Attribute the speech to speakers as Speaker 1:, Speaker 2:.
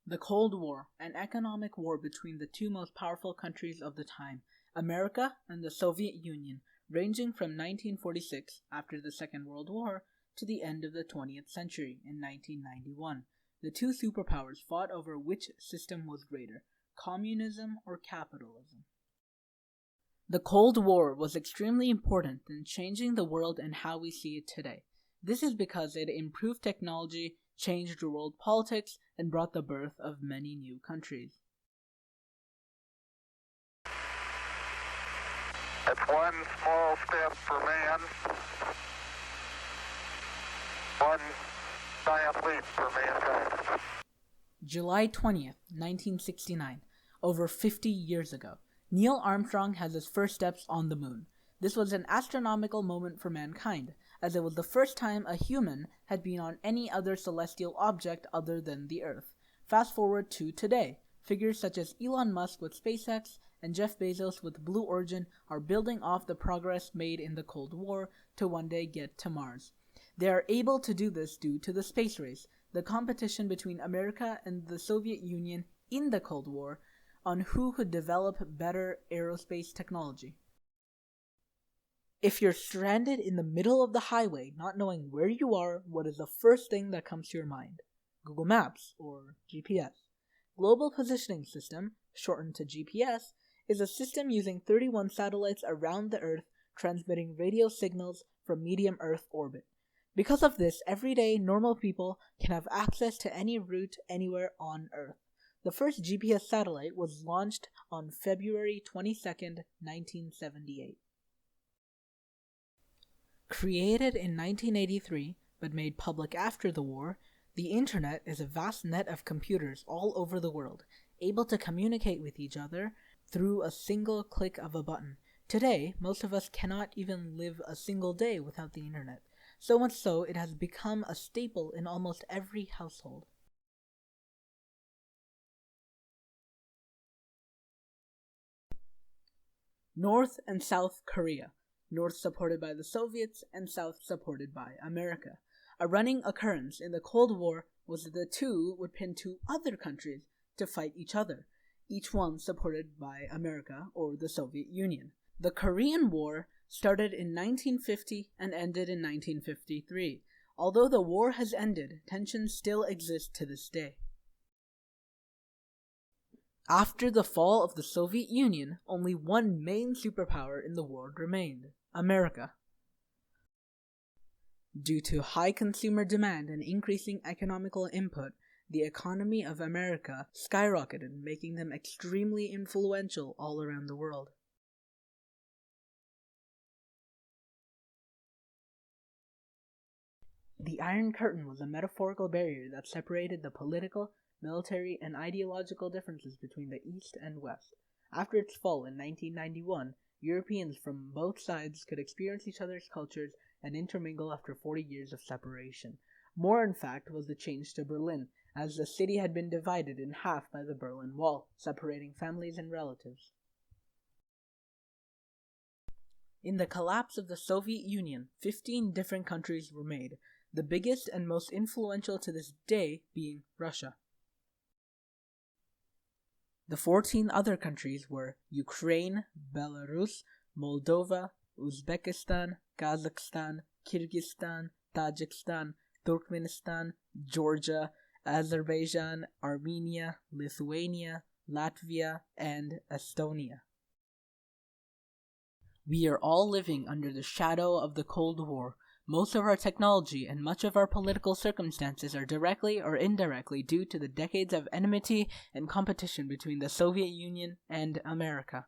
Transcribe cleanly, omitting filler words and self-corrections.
Speaker 1: The Cold War, an economic war between the two most powerful countries of the time, America and the Soviet Union, ranging from 1946, after the Second World War, to the end of the 20th century in 1991. The two superpowers fought over which system was greater, communism or capitalism. The Cold War was extremely important in changing the world and how we see it today. This is because it improved technology, changed world politics, and brought the birth of many new countries.
Speaker 2: It's one small step for man, one giant leap for mankind.
Speaker 1: July 20th, 1969, over 50 years ago, Neil Armstrong has his first steps on the moon. This was an astronomical moment for mankind, as it was the first time a human had been on any other celestial object other than the Earth. Fast forward to today, figures such as Elon Musk with SpaceX and Jeff Bezos with Blue Origin are building off the progress made in the Cold War to one day get to Mars. They are able to do this due to the space race, the competition between America and the Soviet Union in the Cold War on who could develop better aerospace technology. If you're stranded in the middle of the highway, not knowing where you are, what is the first thing that comes to your mind? Google Maps, or GPS. Global Positioning System, shortened to GPS, is a system using 31 satellites around the Earth transmitting radio signals from medium Earth orbit. Because of this, everyday normal people can have access to any route anywhere on Earth. The first GPS satellite was launched on February 22nd, 1978. Created in 1983, but made public after the war, the Internet is a vast net of computers all over the world, able to communicate with each other through a single click of a button. Today, most of us cannot even live a single day without the Internet, so much so it has become a staple in almost every household. North and South Korea. North supported by the Soviets and South supported by America. A running occurrence in the Cold War was that the two would pin two other countries to fight each other, each one supported by America or the Soviet Union. The Korean War started in 1950 and ended in 1953. Although the war has ended, tensions still exist to this day. After the fall of the Soviet Union, only one main superpower in the world remained: America. Due to high consumer demand and increasing economical input, the economy of America skyrocketed, making them extremely influential all around the world. The Iron Curtain was a metaphorical barrier that separated the political, military, and ideological differences between the East and West. After its fall in 1991, Europeans from both sides could experience each other's cultures and intermingle after 40 years of separation. More, in fact, was the change to Berlin, as the city had been divided in half by the Berlin Wall, separating families and relatives. In the collapse of the Soviet Union, 15 different countries were made, the biggest and most influential to this day being Russia. The 14 other countries were Ukraine, Belarus, Moldova, Uzbekistan, Kazakhstan, Kyrgyzstan, Tajikistan, Turkmenistan, Georgia, Azerbaijan, Armenia, Lithuania, Latvia, and Estonia. We are all living under the shadow of the Cold War. Most of our technology and much of our political circumstances are directly or indirectly due to the decades of enmity and competition between the Soviet Union and America.